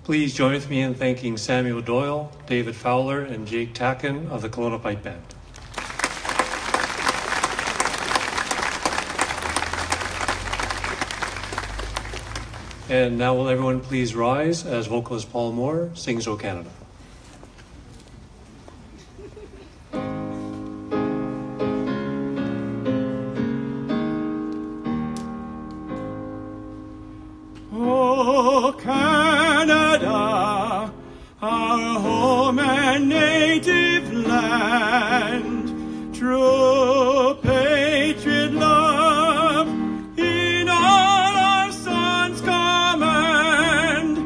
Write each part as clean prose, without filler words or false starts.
Please join with me in thanking Samuel Doyle, David Fowler, and Jake Tacken of the Kelowna Pipe Band. And now will everyone please rise as vocalist Paul Moore sings O Canada. O Canada, our home and native land, true patriot love in all our sons command.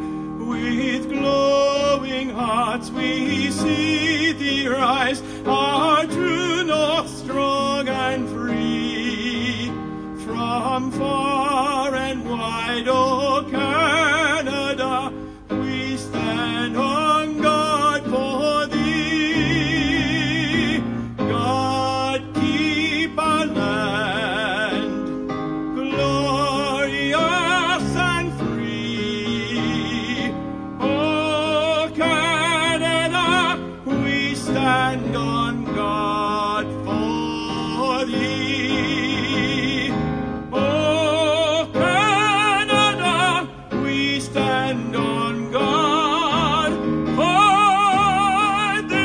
With glowing hearts we see thee rise, our true north strong and free. From far and wide, O Canada, we stand on guard for thee. God keep our land glorious and free. O Canada, we stand on guard for thee. O Canada, we stand on guard for thee.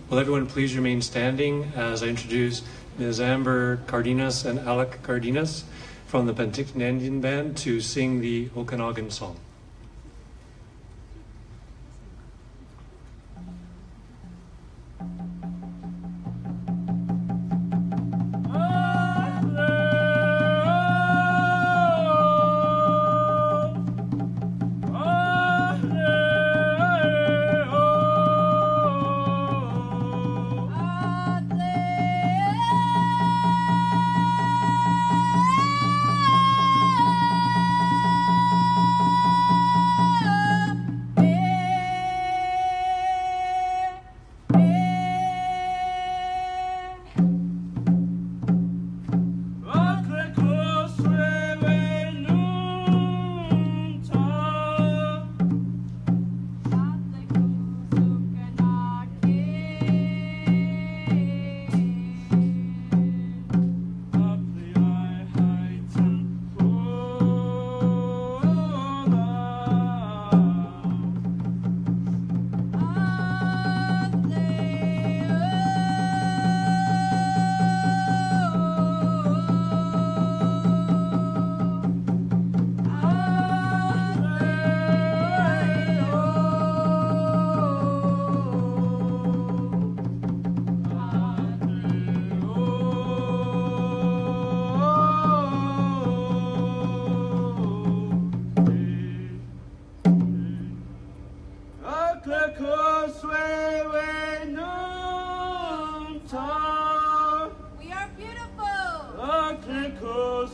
Will everyone please remain standing as I introduce Ms. Amber Cardenas and Alec Cardenas from the Penticton Indian Band to sing the Okanagan song. We are beautiful. Because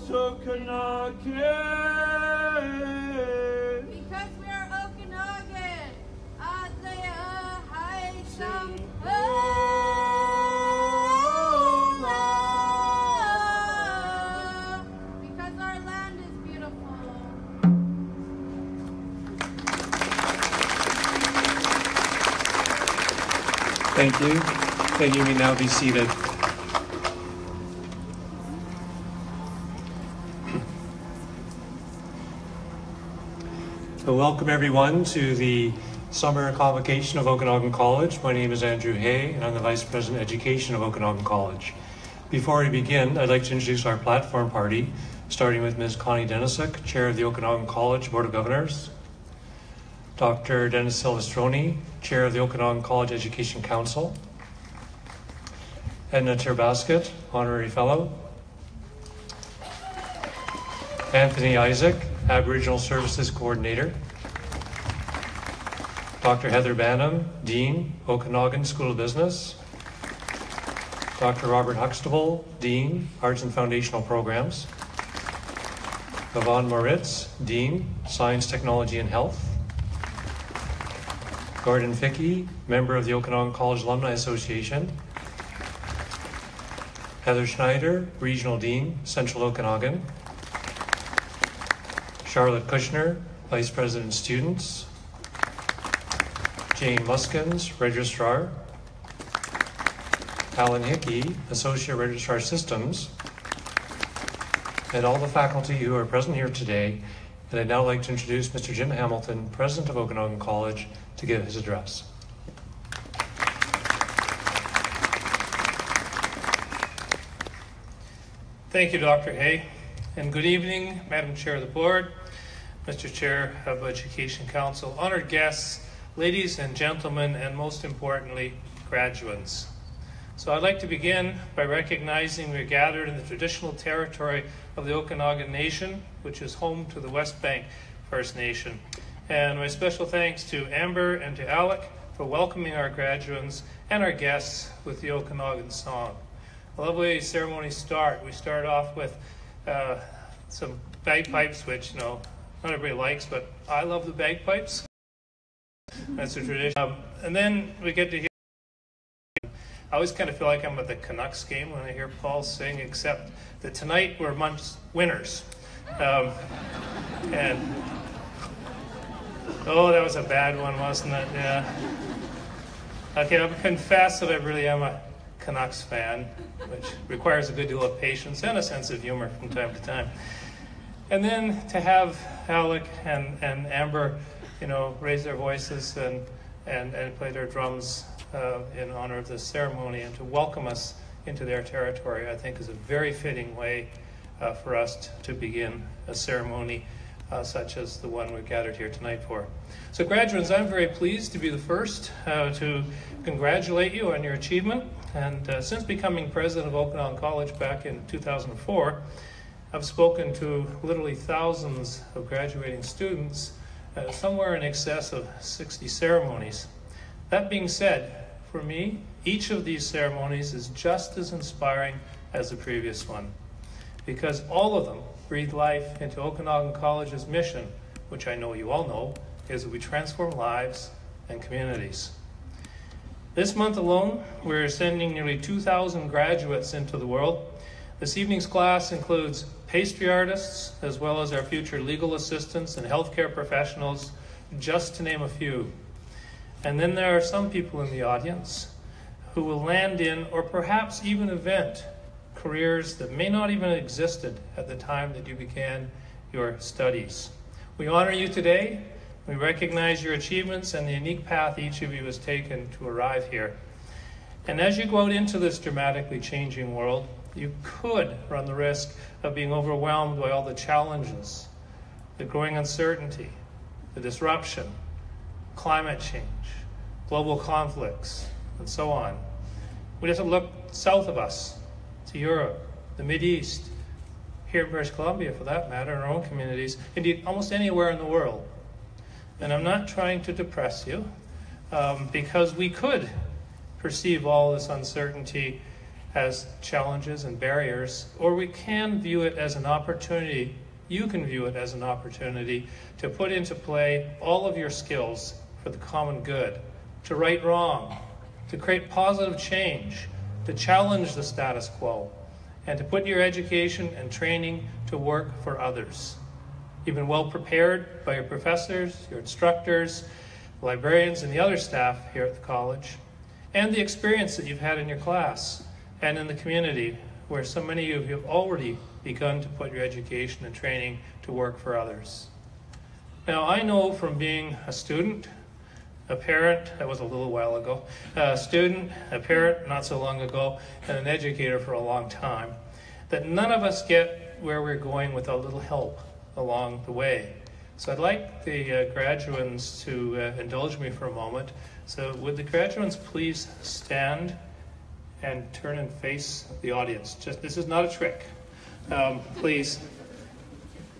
we are Okanagan. Because our land is beautiful. Thank you. And you may now be seated. So welcome everyone to the Summer Convocation of Okanagan College. My name is Andrew Hay and I'm the Vice President of Education of Okanagan College. Before we begin, I'd like to introduce our platform party, starting with Ms. Connie Dennison, Chair of the Okanagan College Board of Governors, Dr. Dennis Silvestroni, Chair of the Okanagan College Education Council, Edna Terbasket, Honorary Fellow, Anthony Isaac, Aboriginal Services Coordinator, Dr. Heather Banham, Dean, Okanagan School of Business, Dr. Robert Huxtable, Dean, Arts and Foundational Programs, Yvonne Moritz, Dean, Science, Technology and Health, Gordon Fickey, member of the Okanagan College Alumni Association, Heather Schneider, Regional Dean, Central Okanagan. Charlotte Kushner, Vice President Students. Jane Muskins, Registrar. Alan Hickey, Associate Registrar Systems. And all the faculty who are present here today. And I'd now like to introduce Mr. Jim Hamilton, President of Okanagan College, to give his address. Thank you, Dr. Hay, and good evening, Madam Chair of the Board, Mr. Chair of Education Council, honored guests, ladies and gentlemen, and most importantly, graduates. So I'd like to begin by recognizing we're gathered in the traditional territory of the Okanagan Nation, which is home to the West Bank First Nation. And my special thanks to Amber and to Alec for welcoming our graduates and our guests with the Okanagan song. I love the way ceremonies start. We start off with some bagpipes, which not everybody likes, but I love the bagpipes. That's a tradition. And then we get to hear. I always kind of feel like I'm at the Canucks game when I hear Paul sing, except that tonight we're amongst winners. And oh, that was a bad one, wasn't it? Yeah. Okay, I'll confess that I really am a Canucks fan, which requires a good deal of patience and a sense of humor from time to time. And then to have Alec and Amber, raise their voices and play their drums in honor of this ceremony and to welcome us into their territory, I think is a very fitting way for us to begin a ceremony such as the one we're gathered here tonight for. So graduates, I'm very pleased to be the first to congratulate you on your achievement. And since becoming president of Okanagan College back in 2004, I've spoken to literally thousands of graduating students, somewhere in excess of 60 ceremonies. That being said, for me, each of these ceremonies is just as inspiring as the previous one, because all of them breathe life into Okanagan College's mission, which I know you all know, is that we transform lives and communities. This month alone, we're sending nearly 2,000 graduates into the world. This evening's class includes pastry artists, as well as our future legal assistants and healthcare professionals, just to name a few. And then there are some people in the audience who will land in, or perhaps even invent, careers that may not even have existed at the time that you began your studies. We honor you today. We recognize your achievements and the unique path each of you has taken to arrive here. And as you go out into this dramatically changing world, you could run the risk of being overwhelmed by all the challenges, the growing uncertainty, the disruption, climate change, global conflicts, and so on. We just have to look south of us, to Europe, the Mideast, here in British Columbia for that matter, in our own communities, indeed almost anywhere in the world. And I'm not trying to depress you, because we could perceive all this uncertainty as challenges and barriers, or we can view it as an opportunity. You can view it as an opportunity to put into play all of your skills for the common good, to right wrong, to create positive change, to challenge the status quo, and to put your education and training to work for others. You've been well prepared by your professors, your instructors, librarians, and the other staff here at the college, and the experience that you've had in your class and in the community, where so many of you have already begun to put your education and training to work for others. Now, I know from being a student, a parent, that was a little while ago, a student, a parent not so long ago, and an educator for a long time, that none of us get where we're going without a little help along the way. So I'd like the graduates to indulge me for a moment. So would the graduates please stand and turn and face the audience? This is not a trick. Please,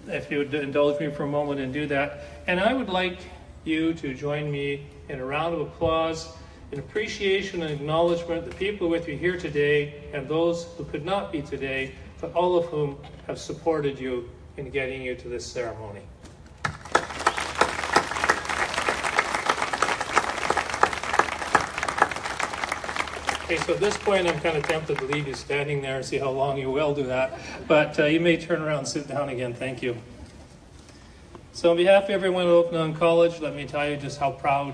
if you would indulge me for a moment and do that. And I would like you to join me in a round of applause in appreciation and acknowledgement of the people with you here today and those who could not be today, but all of whom have supported you in getting you to this ceremony. Okay, so at this point, I'm kind of tempted to leave you standing there and see how long you will do that. But you may turn around and sit down again. Thank you. So on behalf of everyone at Okanagan College, let me tell you just how proud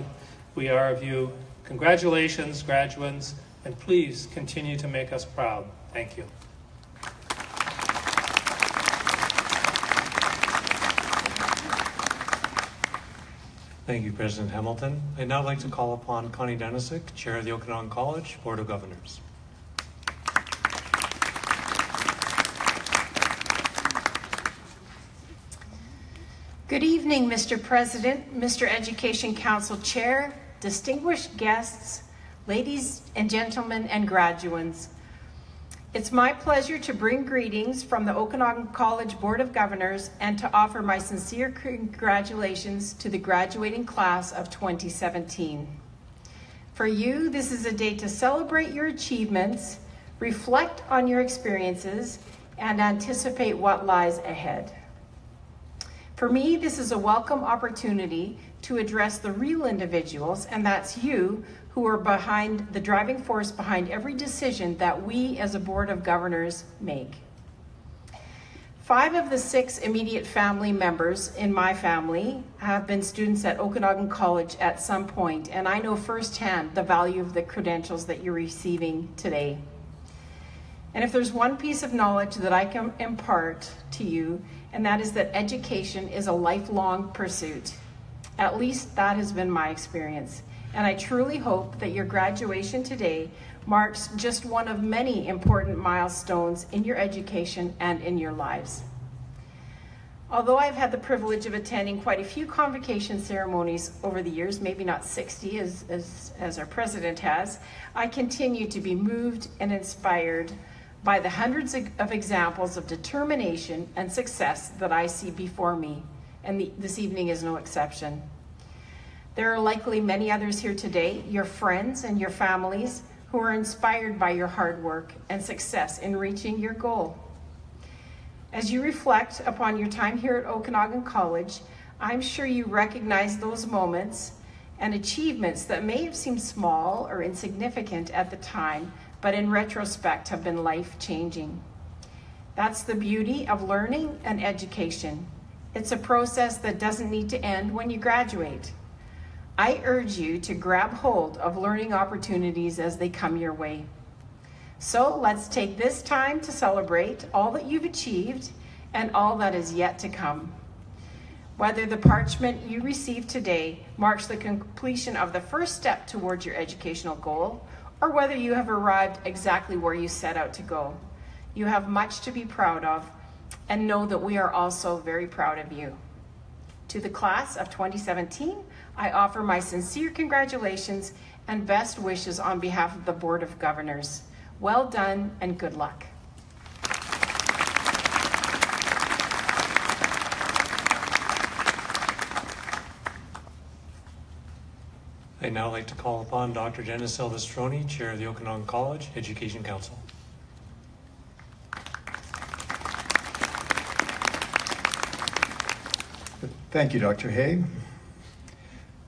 we are of you. Congratulations, graduates, and please continue to make us proud. Thank you. Thank you, President Hamilton. I'd now like to call upon Connie Dennison, Chair of the Okanagan College Board of Governors. Good evening, Mr. President, Mr. Education Council Chair, distinguished guests, ladies and gentlemen, and graduates. It's my pleasure to bring greetings from the Okanagan College Board of Governors and to offer my sincere congratulations to the graduating class of 2017. For you, this is a day to celebrate your achievements, reflect on your experiences, and anticipate what lies ahead. For me, this is a welcome opportunity to address the real individuals, and that's you, who are behind the driving force behind every decision that we as a Board of Governors make. 5 of the 6 immediate family members in my family have been students at Okanagan College at some point, and I know firsthand the value of the credentials that you're receiving today. And if there's one piece of knowledge that I can impart to you, and that is that education is a lifelong pursuit. At least that has been my experience. And I truly hope that your graduation today marks just one of many important milestones in your education and in your lives. Although I've had the privilege of attending quite a few convocation ceremonies over the years, maybe not 60 as our president has, I continue to be moved and inspired by the hundreds of examples of determination and success that I see before me, and this evening is no exception. There are likely many others here today, your friends and your families, who are inspired by your hard work and success in reaching your goal. As you reflect upon your time here at Okanagan College, I'm sure you recognize those moments and achievements that may have seemed small or insignificant at the time, but in retrospect have been life-changing. That's the beauty of learning and education. It's a process that doesn't need to end when you graduate. I urge you to grab hold of learning opportunities as they come your way. So let's take this time to celebrate all that you've achieved and all that is yet to come. Whether the parchment you receive today marks the completion of the first step towards your educational goal, or whether you have arrived exactly where you set out to go, you have much to be proud of, and know that we are also very proud of you. To the class of 2017, I offer my sincere congratulations and best wishes on behalf of the Board of Governors. Well done and good luck. I'd now like to call upon Dr. Jenna Silvestroni, Chair of the Okanagan College Education Council. Thank you, Dr. Hay.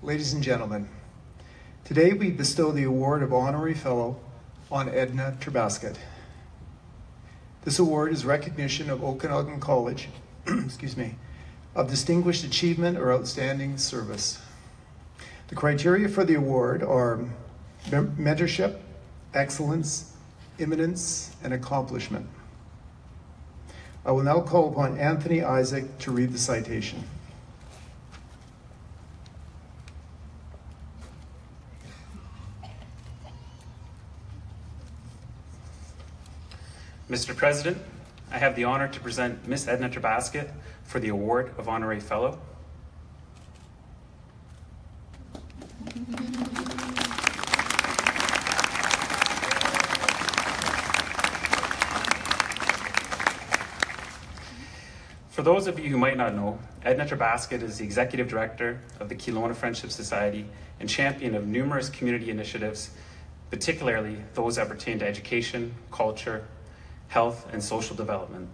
Ladies and gentlemen, today we bestow the award of Honorary Fellow on Edna Terbasket. This award is recognition of Okanagan College, of distinguished achievement or outstanding service. The criteria for the award are mentorship, excellence, eminence, and accomplishment. I will now call upon Anthony Isaac to read the citation. Mr. President, I have the honor to present Miss Edna Terbasket for the award of Honorary Fellow. For those of you who might not know, Edna Terbasket is the Executive Director of the Kelowna Friendship Society and champion of numerous community initiatives, particularly those that pertain to education, culture, health, and social development.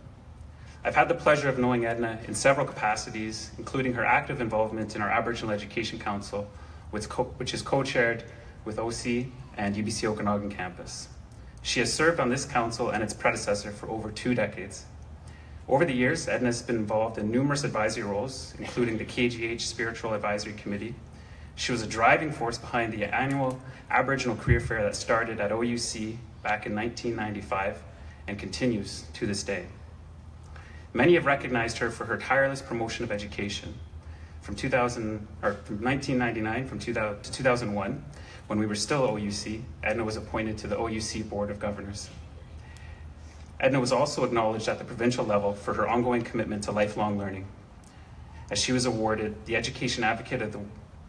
I've had the pleasure of knowing Edna in several capacities, including her active involvement in our Aboriginal Education Council, which is co-chaired with OC and UBC Okanagan campus. She has served on this council and its predecessor for over 2 decades. Over the years, Edna has been involved in numerous advisory roles, including the KGH Spiritual Advisory Committee. She was a driving force behind the annual Aboriginal Career Fair that started at OUC back in 1995 and continues to this day. Many have recognized her for her tireless promotion of education. From 1999 to 2001, when we were still OUC, Edna was appointed to the OUC Board of Governors. Edna was also acknowledged at the provincial level for her ongoing commitment to lifelong learning, as she was awarded the Education Advocate of the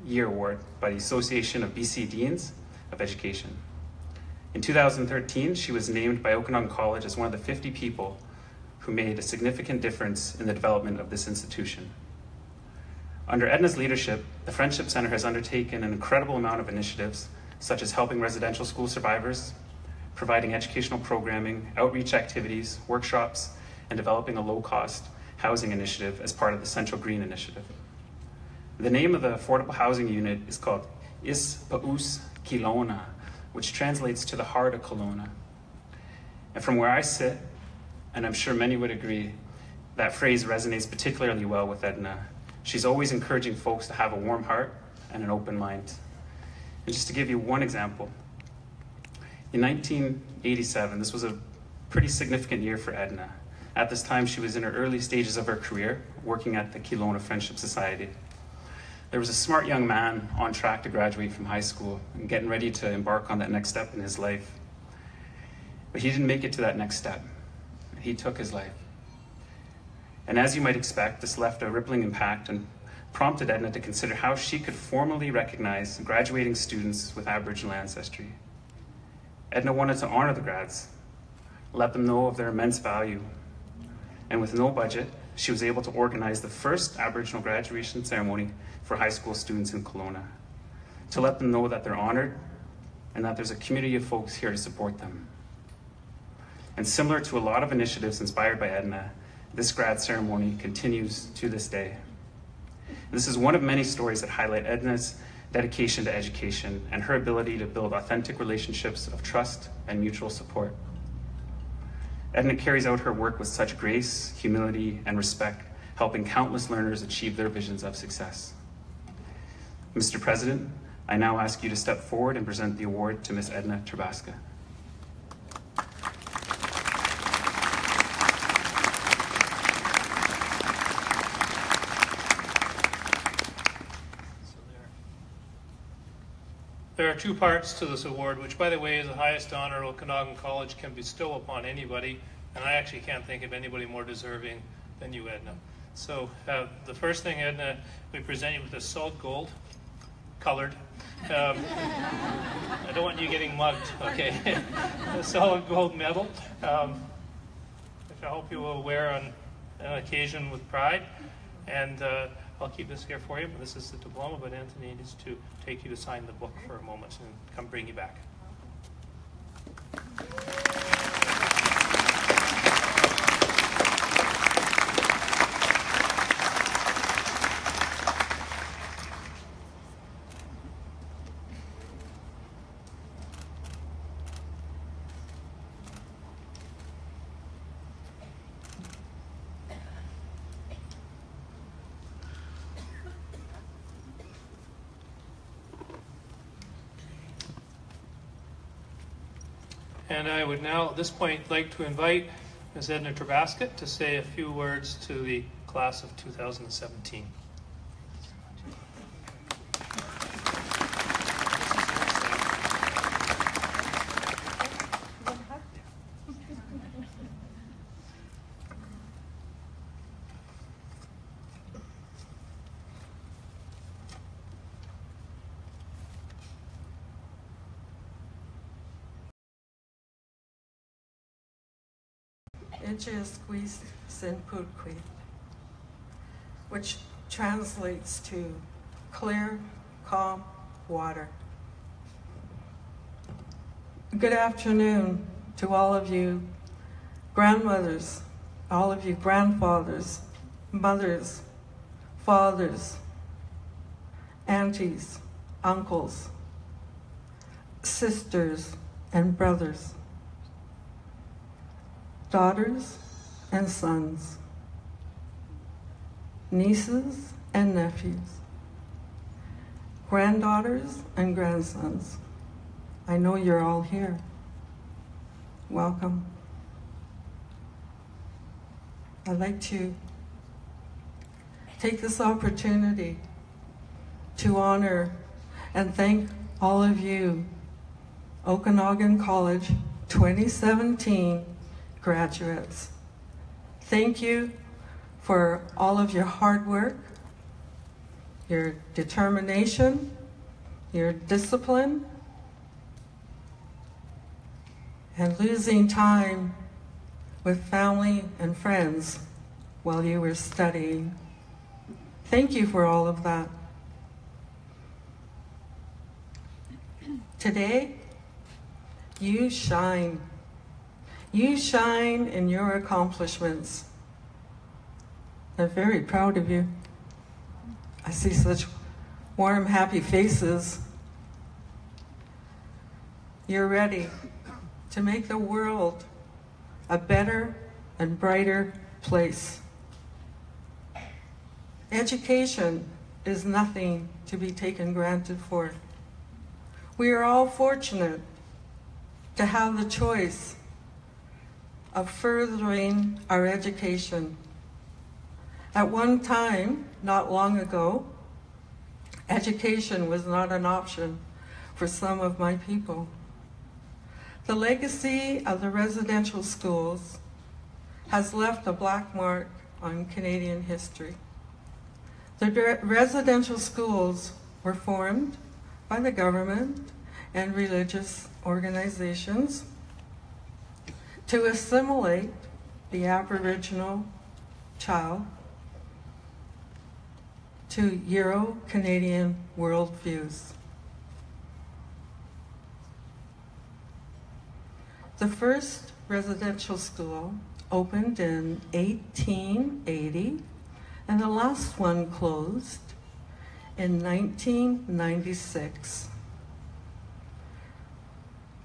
Year Award by the Association of BC Deans of Education. In 2013, she was named by Okanagan College as one of the 50 people who made a significant difference in the development of this institution. Under Edna's leadership, the Friendship Center has undertaken an incredible amount of initiatives, such as helping residential school survivors, providing educational programming, outreach activities, workshops, and developing a low-cost housing initiative as part of the Central Green Initiative. The name of the affordable housing unit is called Ispaus Kelowna, which translates to the heart of Kelowna. And from where I sit, and I'm sure many would agree, that phrase resonates particularly well with Edna. She's always encouraging folks to have a warm heart and an open mind. And just to give you one example, in 1987, this was a pretty significant year for Edna. At this time, she was in her early stages of her career, working at the Kelowna Friendship Society. There was a smart young man on track to graduate from high school and getting ready to embark on that next step in his life. But he didn't make it to that next step. He took his life. And as you might expect, this left a rippling impact and prompted Edna to consider how she could formally recognize graduating students with Aboriginal ancestry. Edna wanted to honor the grads, let them know of their immense value. And with no budget, she was able to organize the first Aboriginal graduation ceremony for high school students in Kelowna, to let them know that they're honored and that there's a community of folks here to support them. And similar to a lot of initiatives inspired by Edna, this grad ceremony continues to this day. This is one of many stories that highlight Edna's dedication to education and her ability to build authentic relationships of trust and mutual support. Edna carries out her work with such grace, humility, and respect, helping countless learners achieve their visions of success. Mr. President, I now ask you to step forward and present the award to Ms. Edna Terbasket. There are 2 parts to this award, which, by the way, is the highest honor Okanagan College can bestow upon anybody, and I actually can't think of anybody more deserving than you, Edna. So the first thing, Edna, we present you with a solid gold, colored. I don't want you getting mugged, okay? A solid gold medal, which I hope you will wear on an occasion with pride. And I'll keep this here for you, but this is the diploma, but Anthony needs to take you to sign the book for a moment and come bring you back. And I would now, at this point, like to invite Ms. Edna Terbasket to say a few words to the class of 2017. which translates to clear, calm water. Good afternoon to all of you grandmothers, all of you grandfathers, mothers, fathers, aunties, uncles. sisters and brothers, daughters and sons, nieces and nephews, granddaughters and grandsons. I know you're all here. Welcome. I'd like to take this opportunity to honor and thank all of you Okanagan College 2017 graduates. Thank you for all of your hard work, your determination, your discipline, and losing time with family and friends while you were studying. Thank you for all of that. Today, you shine. You shine in your accomplishments. I'm very proud of you. I see such warm, happy faces. You're ready to make the world a better and brighter place. Education is nothing to be taken granted for. We are all fortunate to have the choice of furthering our education. At one time, not long ago, education was not an option for some of my people. The legacy of the residential schools has left a black mark on Canadian history. The residential schools were formed by the government and religious organizations to assimilate the Aboriginal child to Euro-Canadian worldviews. The first residential school opened in 1880, and the last one closed in 1996.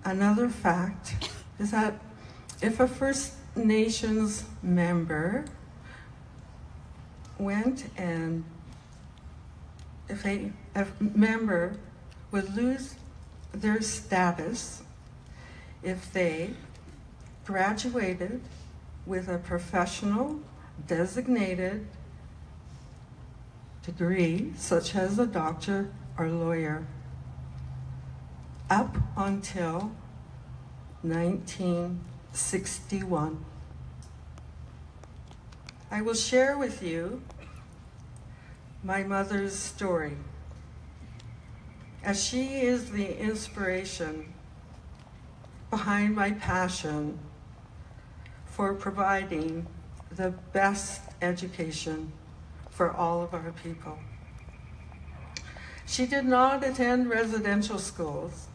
Another fact is that if a First Nations member went and if a member would lose their status if they graduated with a professional designated degree, such as a doctor or lawyer, up until 1961. I will share with you my mother's story, as she is the inspiration behind my passion for providing the best education for all of our people. She did not attend residential schools,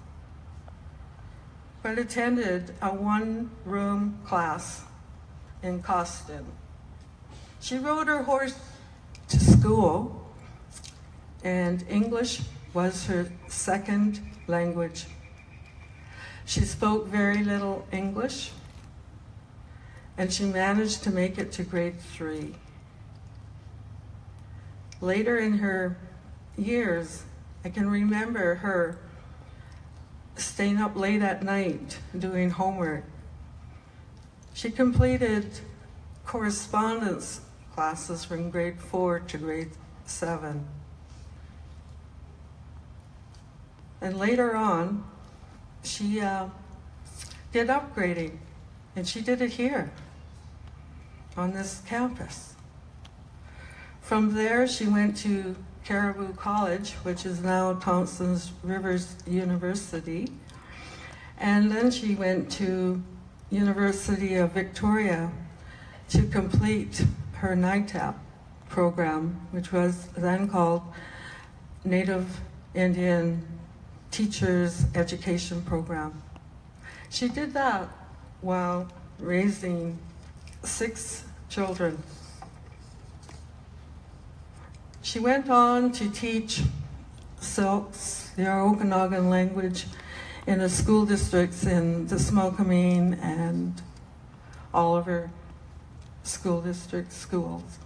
but attended a one-room class in Costin. She rode her horse to school, and English was her second language. She spoke very little English, and she managed to make it to grade 3. Later in her years, I can remember her staying up late at night doing homework. She completed correspondence classes from grade 4 to grade 7. And later on, she did upgrading, and she did it here on this campus. From there, she went to Caribou College, which is now Thompson's Rivers University, and then she went to University of Victoria to complete her NITAP program, which was then called Native Indian Teachers Education Program. She did that while raising 6 children. She went on to teach Silks, the Okanagan language, in the school districts in the Smokehameen and Oliver School District schools.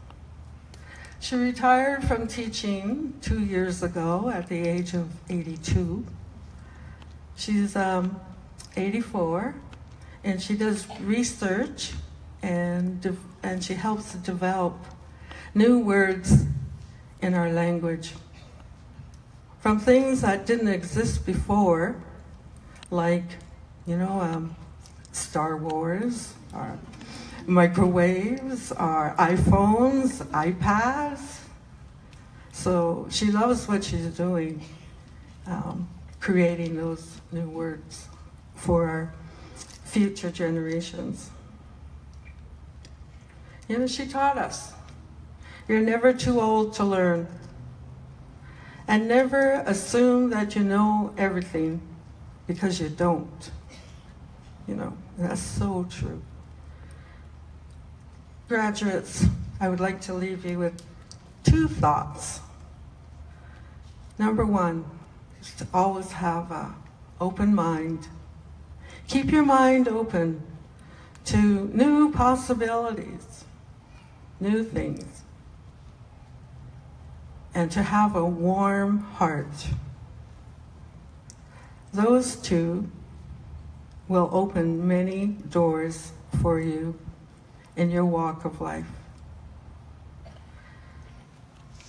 She retired from teaching 2 years ago at the age of 82. She's 84, and she does research and she helps to develop new words in our language. From things that didn't exist before, like, Star Wars, or microwaves, or iPhones, iPads. So she loves what she's doing, creating those new words for our future generations. She taught us, you're never too old to learn. And never assume that you know everything, because you don't. That's so true. Graduates, I would like to leave you with 2 thoughts. Number 1 is to always have an open mind. Keep your mind open to new possibilities, new things, and to have a warm heart. Those 2 will open many doors for you in your walk of life.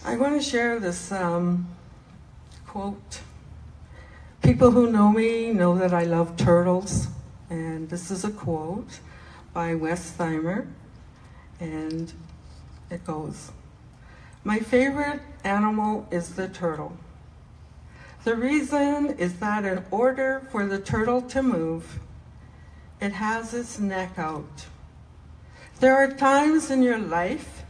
I want to share this quote. People who know me know that I love turtles, and this is a quote by Wes Thymer, and it goes, "My favorite animal is the turtle. The reason is that in order for the turtle to move, it has its neck out. There are times in your life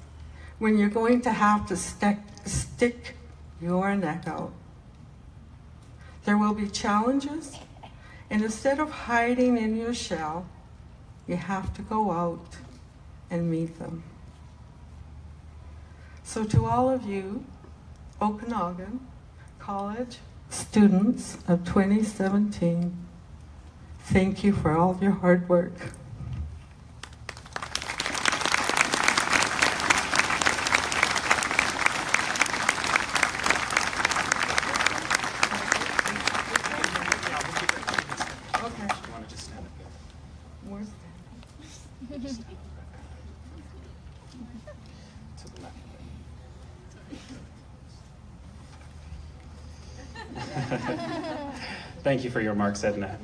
when you're going to have to stick your neck out. There will be challenges, and instead of hiding in your shell, you have to go out and meet them." So to all of you, Okanagan College students of 2017, thank you for all your hard work. Okay. You want to just stand up here? More stand. To the left. Thank you for your remarks, Edna.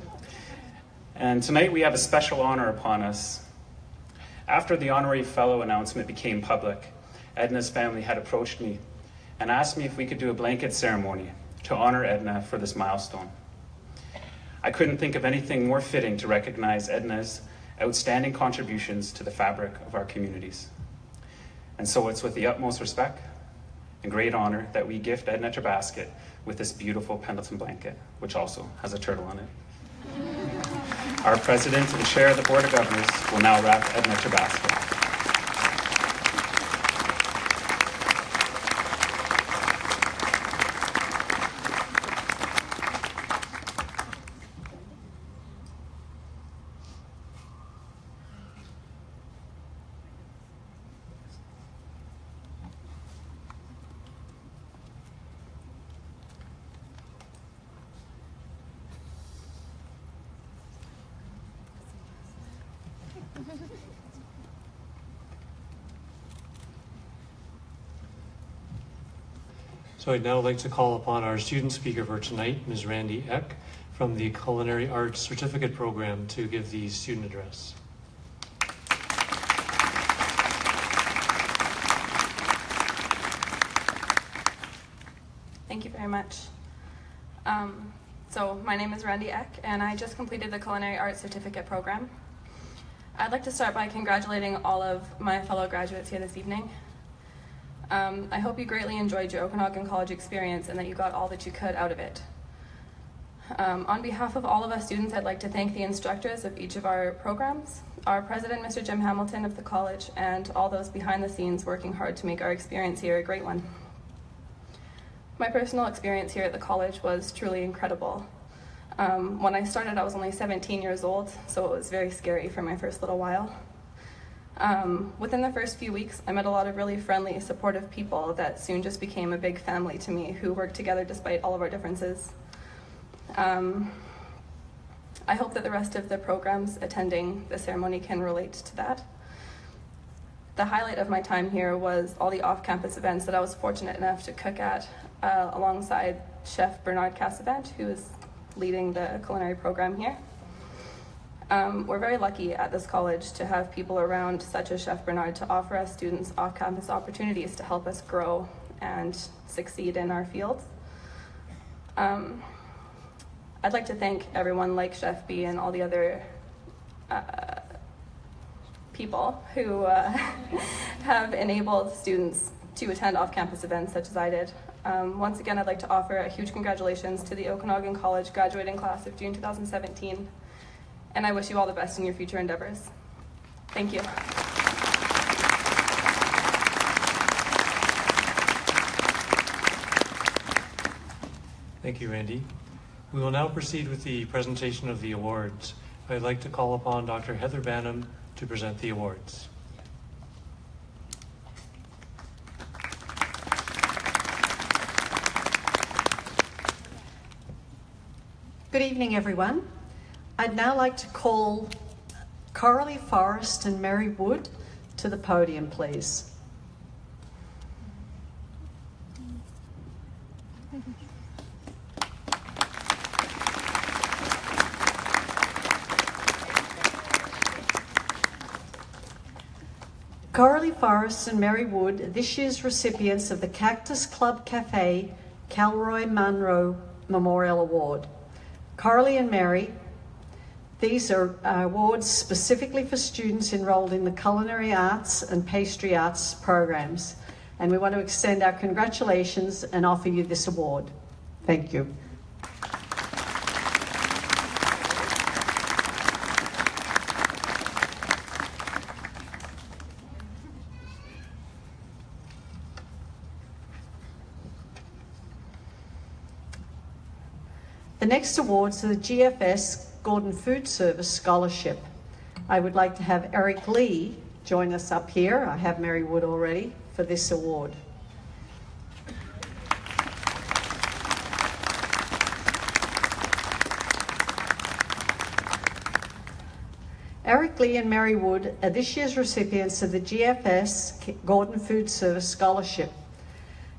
And tonight we have a special honor upon us. After the Honorary Fellow announcement became public, Edna's family had approached me and asked me if we could do a blanket ceremony to honor Edna for this milestone. I couldn't think of anything more fitting to recognize Edna's outstanding contributions to the fabric of our communities. And so it's with the utmost respect and great honor that we gift Edna Terbasket with this beautiful Pendleton blanket, which also has a turtle on it. Our President and Chair of the Board of Governors will now wrap Edna Terbasket. So I'd now like to call upon our student speaker for tonight, Ms. Randy Eck, from the Culinary Arts Certificate Program, to give the student address. Thank you very much. So my name is Randy Eck, and I just completed the Culinary Arts Certificate Program. I'd like to start by congratulating all of my fellow graduates here this evening. I hope you greatly enjoyed your Okanagan College experience and that you got all that you could out of it. On behalf of all of us students, I'd like to thank the instructors of each of our programs, our president, Mr. Jim Hamilton of the college, and all those behind the scenes working hard to make our experience here a great one. My personal experience here at the college was truly incredible. When I started, I was only 17 years old, so it was very scary for my first little while. Within the first few weeks, I met a lot of really friendly, supportive people that soon just became a big family to me who worked together despite all of our differences. I hope that the rest of the programs attending the ceremony can relate to that. The highlight of my time here was all the off-campus events that I was fortunate enough to cook at alongside Chef Bernard Cassavant, who is leading the culinary program here. We're very lucky at this college to have people around such as Chef Bernard to offer us students off-campus opportunities to help us grow and succeed in our fields. I'd like to thank everyone like Chef B and all the other people who have enabled students to attend off-campus events such as I did. Once again, I'd like to offer a huge congratulations to the Okanagan College graduating class of June 2017, and I wish you all the best in your future endeavors. Thank you. Thank you, Randy. We will now proceed with the presentation of the awards. I'd like to call upon Dr. Heather Bannum to present the awards. Good evening, everyone. I'd now like to call Coralie Forrest and Mary Wood to the podium, please. Coralie Forrest and Mary Wood, this year's recipients of the Cactus Club Cafe Calroy Munro Memorial Award. Coralie and Mary, these are awards specifically for students enrolled in the culinary arts and pastry arts programs, and we want to extend our congratulations and offer you this award. Thank you. The next awards are the GFS Gordon Food Service Scholarship. I would like to have Eric Lee join us up here. I have Mary Wood already for this award. Eric Lee and Mary Wood are this year's recipients of the GFS Gordon Food Service Scholarship.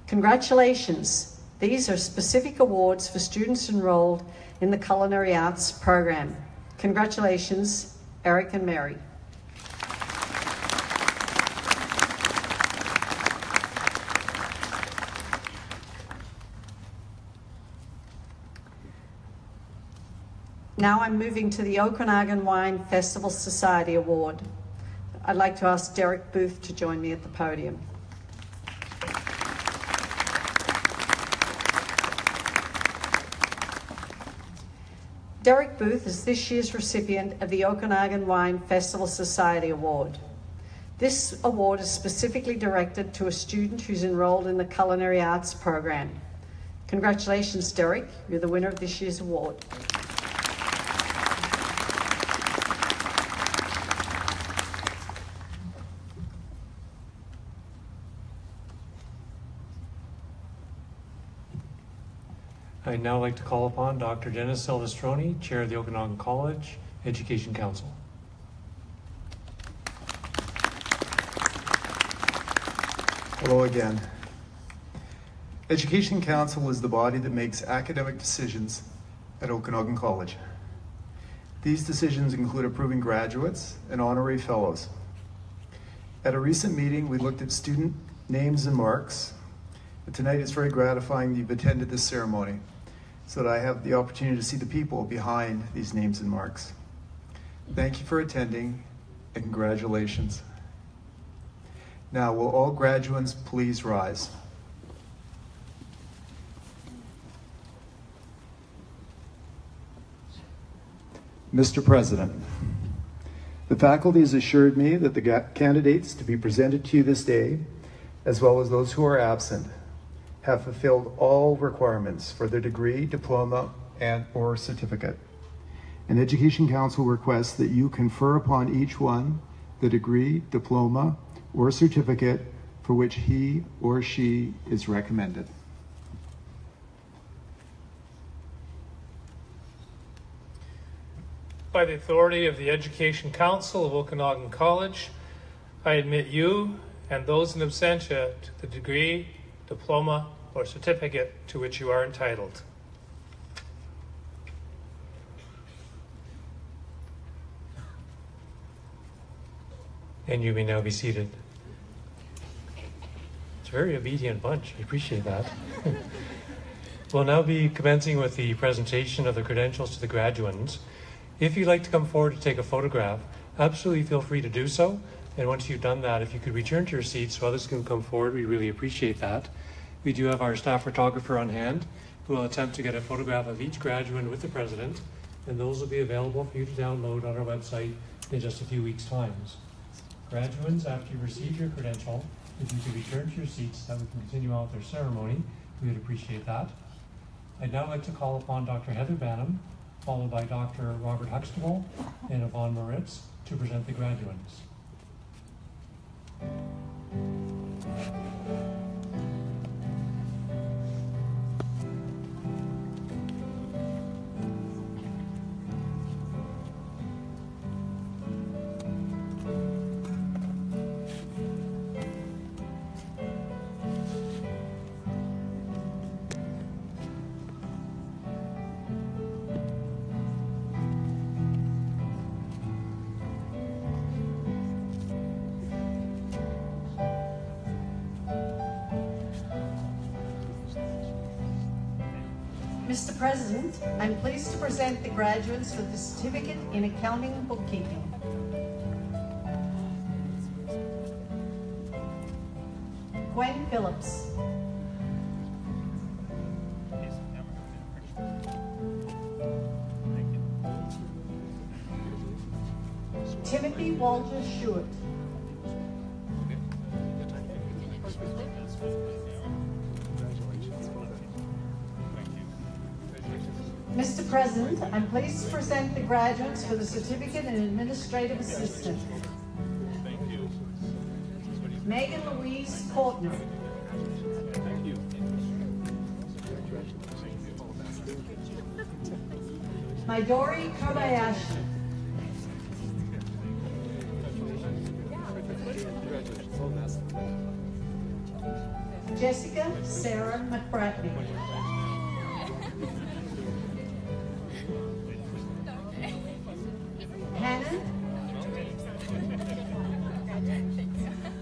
Congratulations. These are specific awards for students enrolled in the Culinary Arts program. Congratulations, Eric and Mary. Now I'm moving to the Okanagan Wine Festival Society Award. I'd like to ask Derek Booth to join me at the podium. Derek Booth is this year's recipient of the Okanagan Wine Festival Society Award. This award is specifically directed to a student who's enrolled in the Culinary Arts program. Congratulations, Derek. You're the winner of this year's award. I'd now like to call upon Dr. Dennis Silvestroni, Chair of the Okanagan College Education Council. Hello again. Education Council is the body that makes academic decisions at Okanagan College. These decisions include approving graduates and honorary fellows. At a recent meeting, we looked at student names and marks. But tonight it's very gratifying that you've attended this ceremony so that I have the opportunity to see the people behind these names and marks. Thank you for attending and congratulations. Now, will all graduates please rise? Mr. President, the faculty has assured me that the candidates to be presented to you this day, as well as those who are absent, have fulfilled all requirements for their degree, diploma, or certificate. An Education Council requests that you confer upon each one the degree, diploma, or certificate for which he or she is recommended. By the authority of the Education Council of Okanagan College, I admit you and those in absentia to the degree, diploma, or certificate to which you are entitled. And you may now be seated. It's a very obedient bunch. I appreciate that. We'll now be commencing with the presentation of the credentials to the graduands. If you'd like to come forward to take a photograph, absolutely feel free to do so. And once you've done that, if you could return to your seats so others can come forward, we really appreciate that. We do have our staff photographer on hand who will attempt to get a photograph of each graduate with the president, and those will be available for you to download on our website in just a few weeks' time. Graduates, after you receive your credential, if you could return to your seats so that we can continue on with our ceremony, we would appreciate that. I'd now like to call upon Dr. Heather Bannum, followed by Dr. Robert Huxtable and Yvonne Moritz to present the graduates. Mr. President, I'm pleased to present the graduates with the certificate in accounting and bookkeeping. Gwen Phillips. Timothy Walter Stewart. Mr. President, I'm pleased to present the graduates for the certificate in administrative assistant. Megan Louise Courtner. Midori Kobayashi. Jessica Sarah McBratney.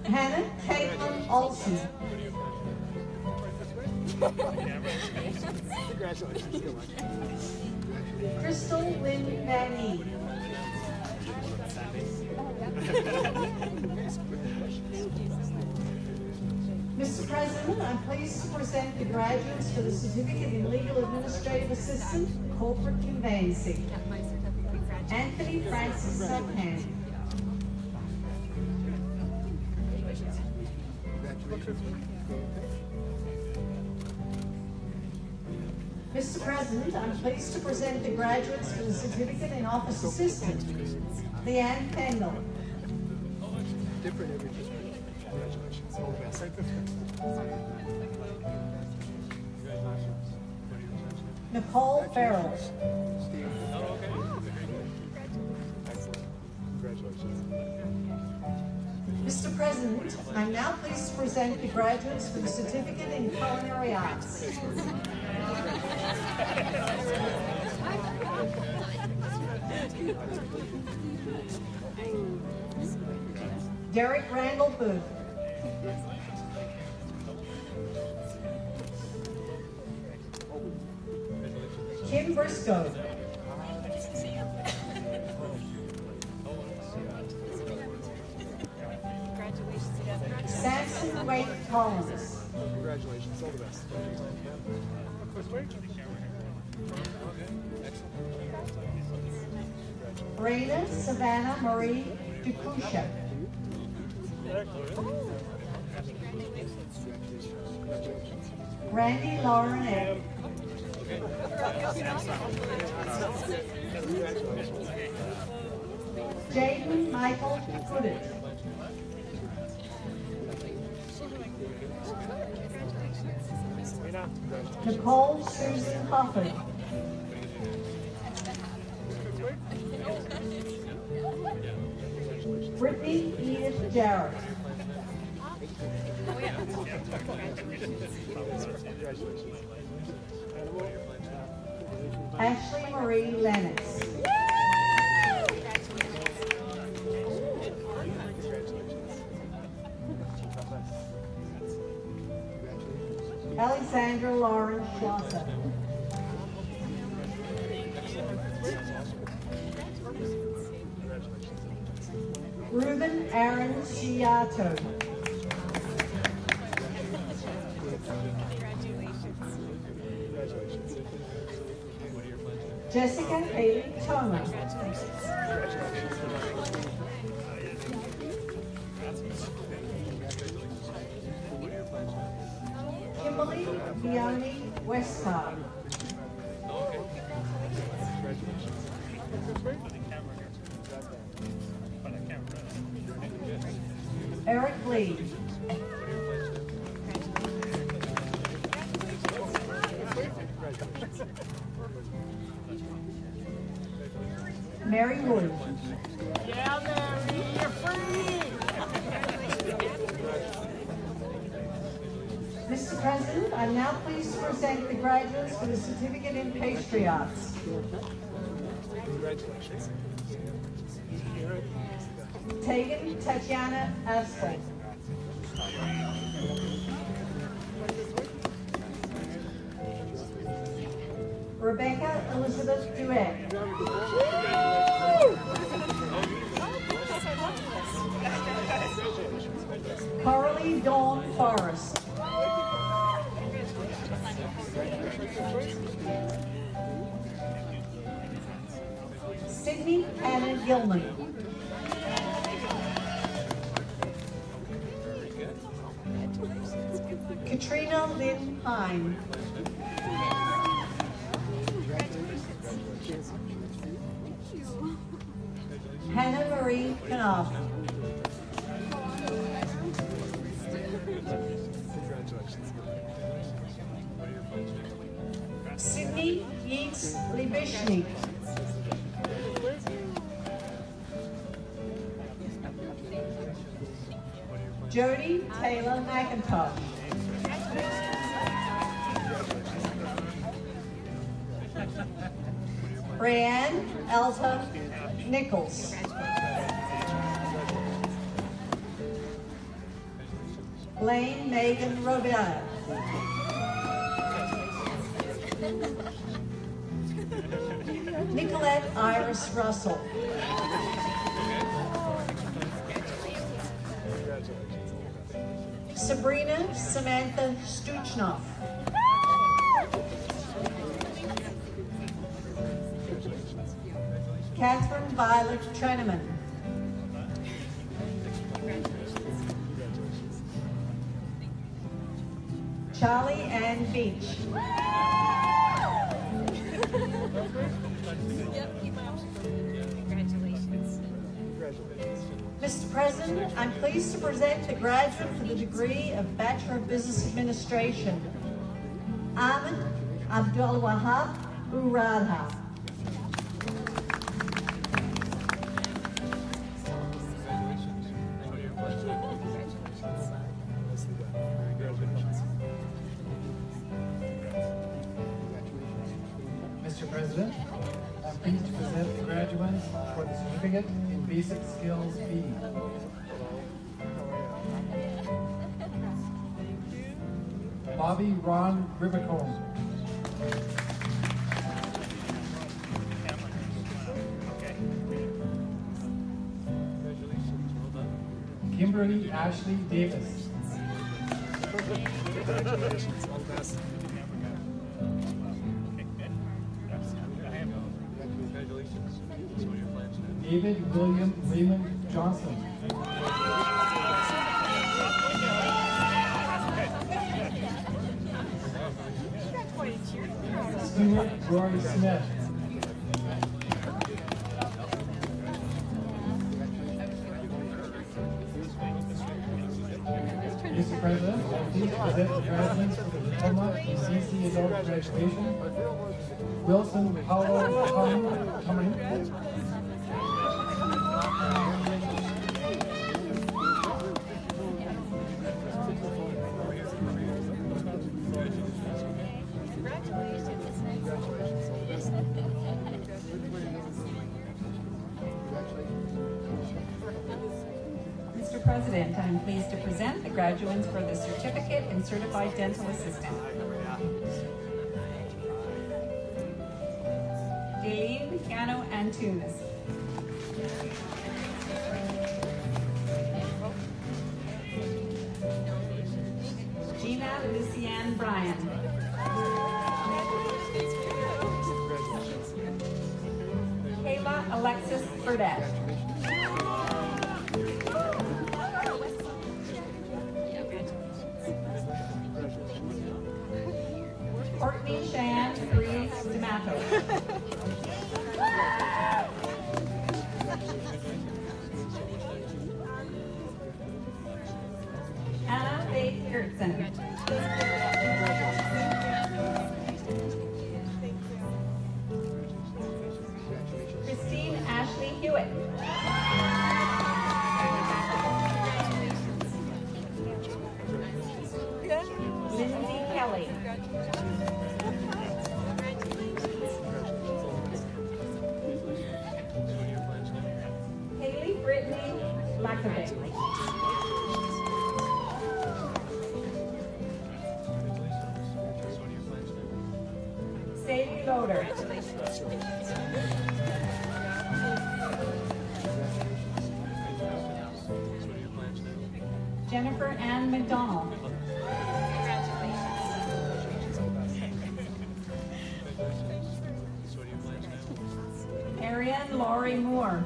Hannah Caitlin Olsen. Crystal Lynn Manny. Mr. President, I'm pleased to present the graduates for the certificate in legal administrative assistant, corporate conveyancing. Anthony Francis Suthan. Mr. President, I'm pleased to present the graduates for the certificate in office assistant, Leanne Pendle. Nicole Farrell. Mr. President, I'm now pleased to present the graduates for the certificate in culinary arts. Derek Randall Booth. Kim Briscoe. Samson Wade Collins. Congratulations, all the best. Brina Savannah Marie Dukusha. Randy Lauren Egg. Jaden Michael Goodett. Nicole Susan Hoffman. Brittany Edith Jarrett. Ashley Marie Lennox. Alexandra Lauren Schlosser. Ruben Aaron Ciato. Jessica Haley Toma. Kimberly Leonie Westside. Eric Lee. Mary Wood. Yeah, Mary, you're free! Mr. President, I'm now pleased to present the graduates for the Certificate in Pastry Arts. Congratulations. Tegan Tatiana Astle. Rebecca Elizabeth Duet. Coralie Dawn Forrest. Sydney Anna Gilman. Katrina Lynn Hine. Hannah Marie Knopf. Sydney Yeats Libishnik. Jody Taylor McIntosh. Brianne Elta Nichols. Blaine Megan Robillard. Nicolette Iris Russell. Sabrina Samantha Stuchnoff. Catherine Violet Treneman. Charlie Ann Beach. Mr. President, I'm pleased to present the graduate for the degree of Bachelor of Business Administration, Ahmed Abdul Wahab Uradha. Mr. President, I'm pleased to present the graduates for the Certificate in Basic Skills B. Bobby Ron Ribicombe. Kimberly Ashley Davis. Congratulations. All the best. David William Raymond Johnson. Stewart Rory Smith. Mr. President, I'm pleased to present the graduates for the Diploma in BC Adult Graduation. Wilson Paulo Connie. Mr. President, I'm pleased to present the graduates for the Certificate in Certified Dental Assistant. Aileen Piano Antunes. Gina Lucianne Bryan. Kayla Alexis Burdett. Courtney Cheyenne Breeze D'Amato. Anna Faith Gertson. Christine Ashley Hewitt. Lindsay Kelly. Haley Brittany Lakovic. Sadie Loader. Jennifer Ann McDonald. Ariane Laurie Moore.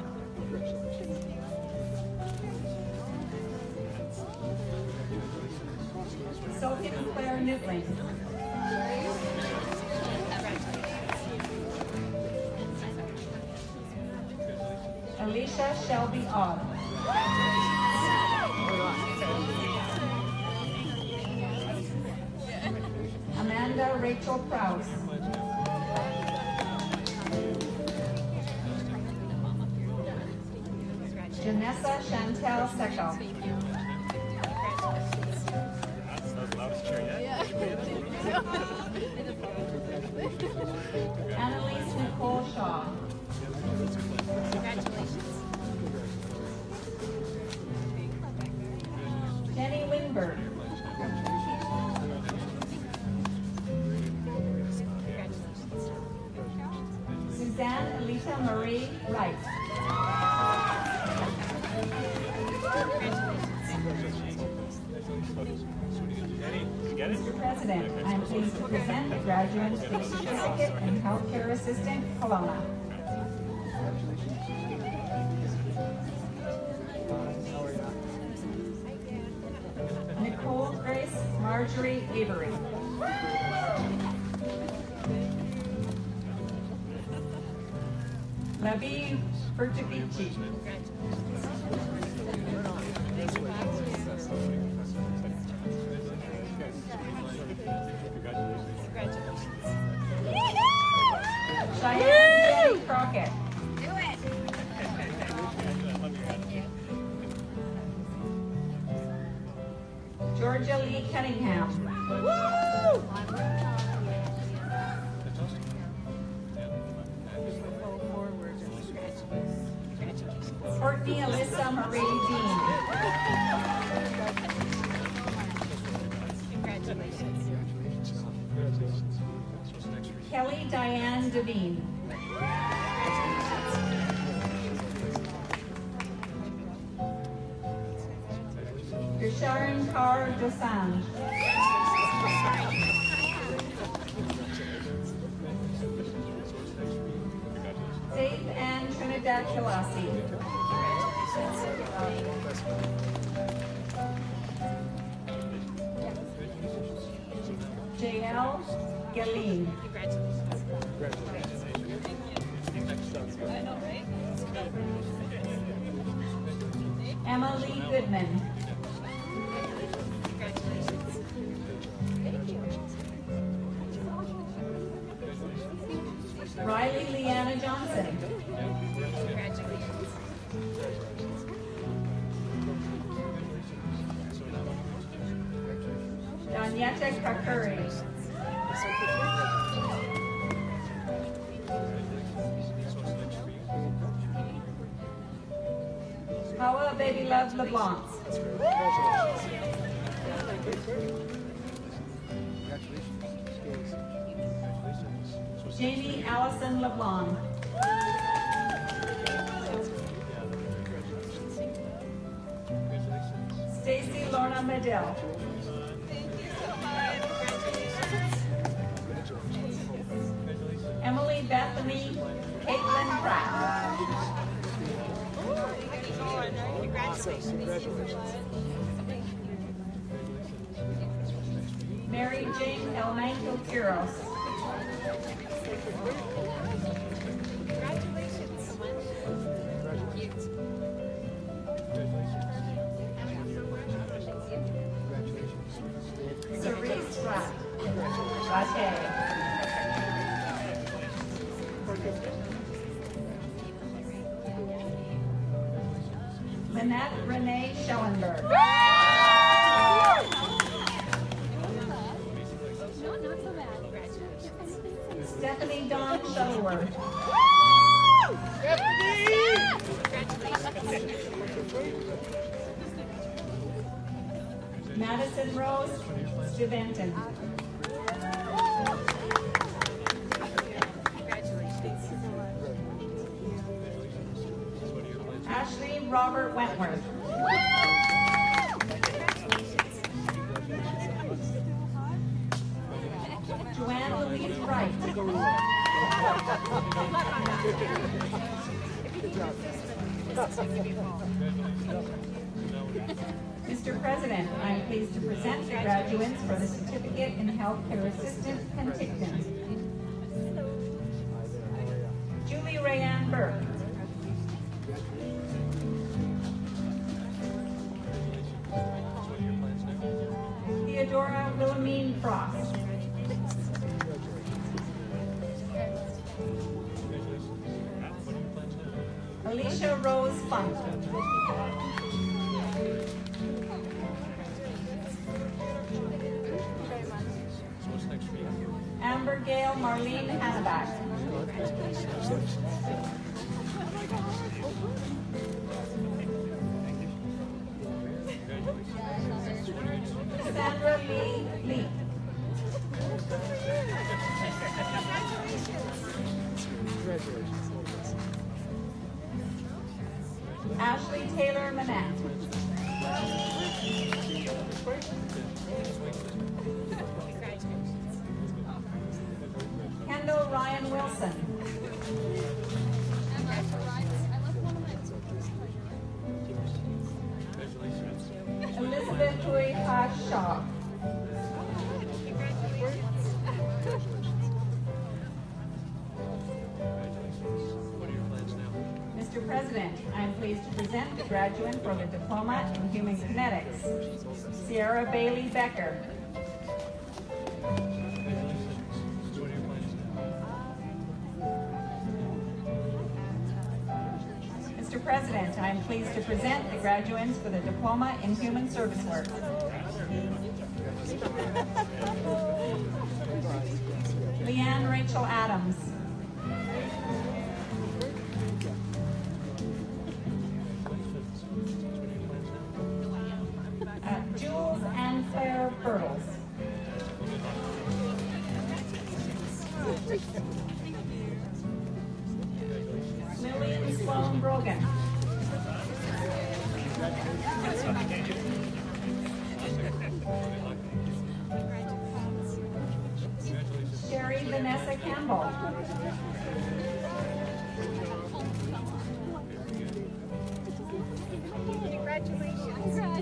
Sophie Claire Nitling. Alicia Shelby Ott. Amanda Rachel Prowse. Janessa Chantel Secco. Annalise Nicole Shaw. Jenny Winberg. Suzanne Alita Marie Wright. Mr. President, I am pleased to present the graduates for the Certificate in Healthcare Assistant, Kelowna. Nicole Grace Marjorie Avery. Lavi Bertovici. Cheyenne Crockett. Do it. Georgia Lee Cunningham. Courtney Alyssa Marie Dean. Kelly Diane Devine. Sharon Carr Dosange. Dave Ann Trinidad Killassie. JL Michelle Galeen. Emily Goodman. Riley Leanna Johnson. Danyeta Kakuri. Hawa Baby Love LeBlanc. Jamie Allison LeBlanc. Stacy Lorna Medill. Emily Bethany Caitlin Pratt. Mary Jane Elmanco Quiros. Cerise Ratte. Lynette Renee Schellenberg. Stephanie Dawn Shuttleworth. Madison Rose Juventon. Ashley Robert Wentworth. Joanne Louise Wright. Mr. President, I am pleased to present the graduates for the Certificate in Healthcare Assistant Penticton. Julie Rayanne Burke. Theodora Wilhelmine Frost. Alicia Rose Funk. Amber Gail Marlene Hannibak. Sandra Lee. Ashley Taylor Manette. Kendall Ryan Wilson. Elizabeth Hui Shaw. Mr. President, I am pleased to present the graduate for the Diploma in Human Kinetics, Sierra Bailey Becker. Mr. President, I am pleased to present the graduates for the Diploma in Human Service Work. Leanne Rachel Adams. Jules and Claire Birtles. Lillian Sloan Brogan. Sherry Vanessa Campbell.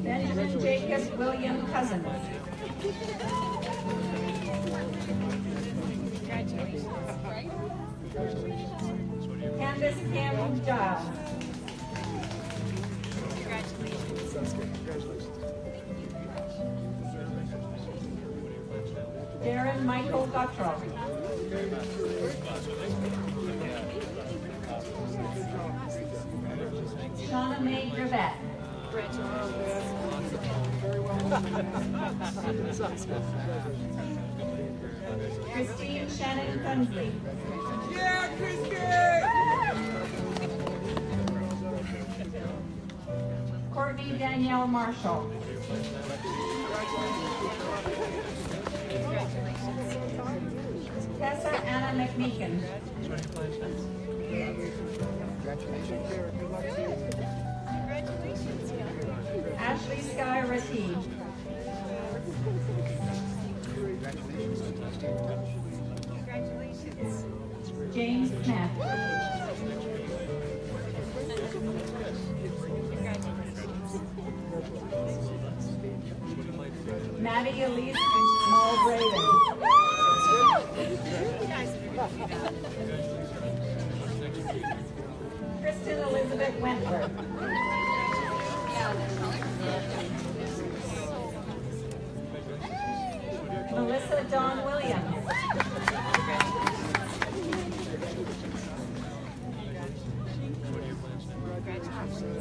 Benjamin Jacob William Cousins. Candace Kim Giles. Darren Michael Guttrow. Shauna May Gravette. Christine Shannon Funsley. Yeah, Christine! Courtney Danielle Marshall. Tessa Anna McMeekin. Ashley Sky Rashid. James Smith. Maddie Elise Mulbraden. Kristen Elizabeth Wentworth. Melissa Dawn Williams.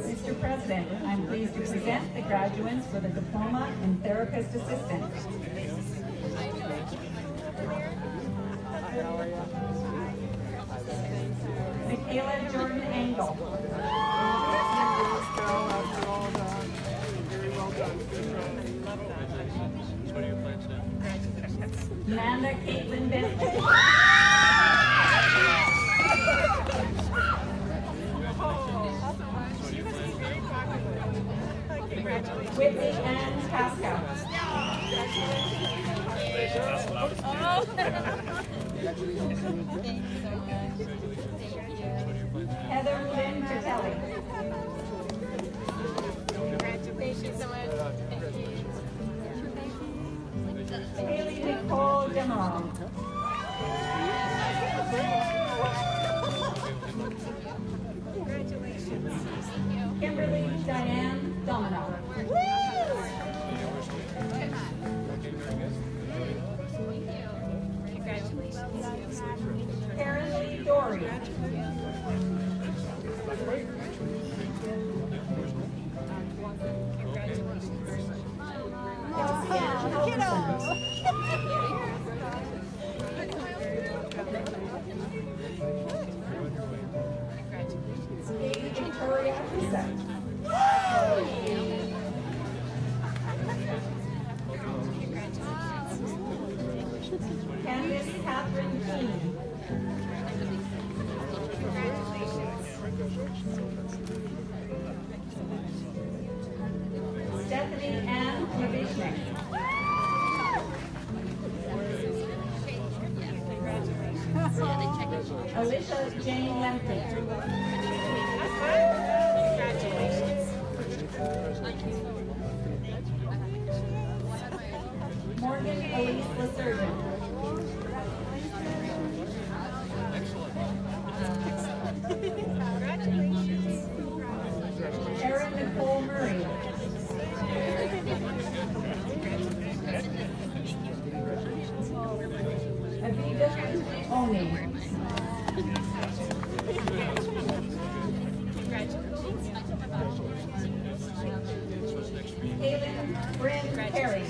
Mr. President, I'm pleased to present the graduates for the Diploma in Therapist Assistant. Michaela Jordan Engel. Amanda Caitlin Bentley. Whitney Ann Pascal. Heather Lynn Tertelli. Congratulations so much. Haley Nicole Demeron. Kimberly Diane Domino. Karen Lee Dory. Victoria Hussek. Candice Catherine Keene. Stephanie Ann Novishnik. Alicia Jane Lemke. Morgan Elise LaSurgeon. Erin Nicole Murray. Aviva Oni. Kaylin Bryn Perry.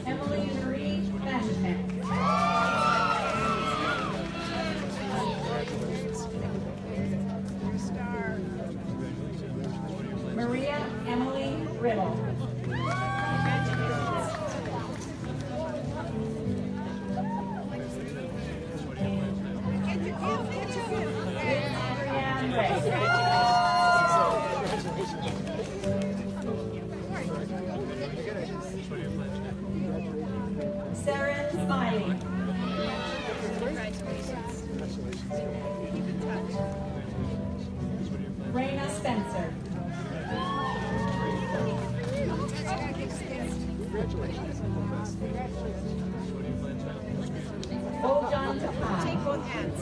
Emily Marie Vandermeck. Maria Emily Riddle. Adrienne Ray. Saren Smiley. Raina Spencer. Hold on to high. Take both hands.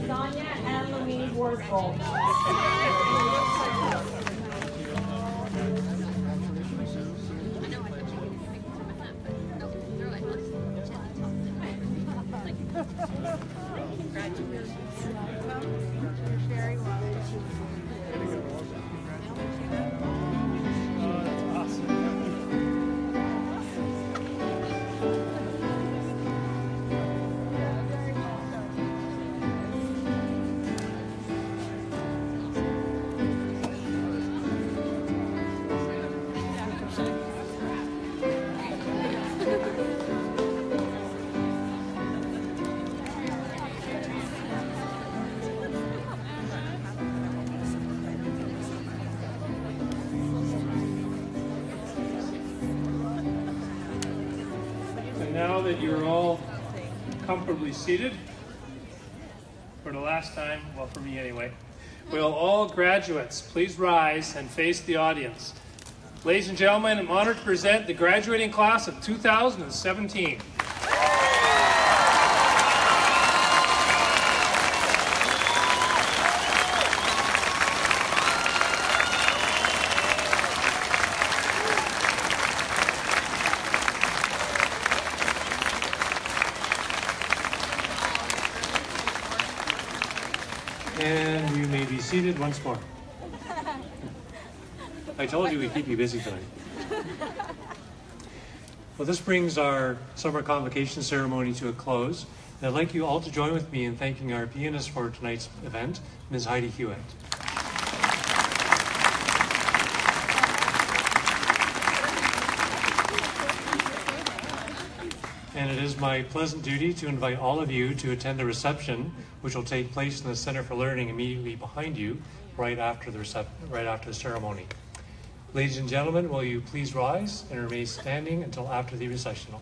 Sonia and Louise Worsfold. Very well. Now that you're all comfortably seated, for the last time, well, for me anyway, will all graduates please rise and face the audience. Ladies and gentlemen, I'm honored to present the graduating class of 2017. And you may be seated once more. I told you we'd keep you busy tonight. Well, this brings our Summer Convocation Ceremony to a close. And I'd like you all to join with me in thanking our pianist for tonight's event, Ms. Heidi Hewitt. And it is my pleasant duty to invite all of you to attend the reception, which will take place in the Center for Learning immediately behind you, right after the ceremony. Ladies and gentlemen, will you please rise and remain standing until after the recessional.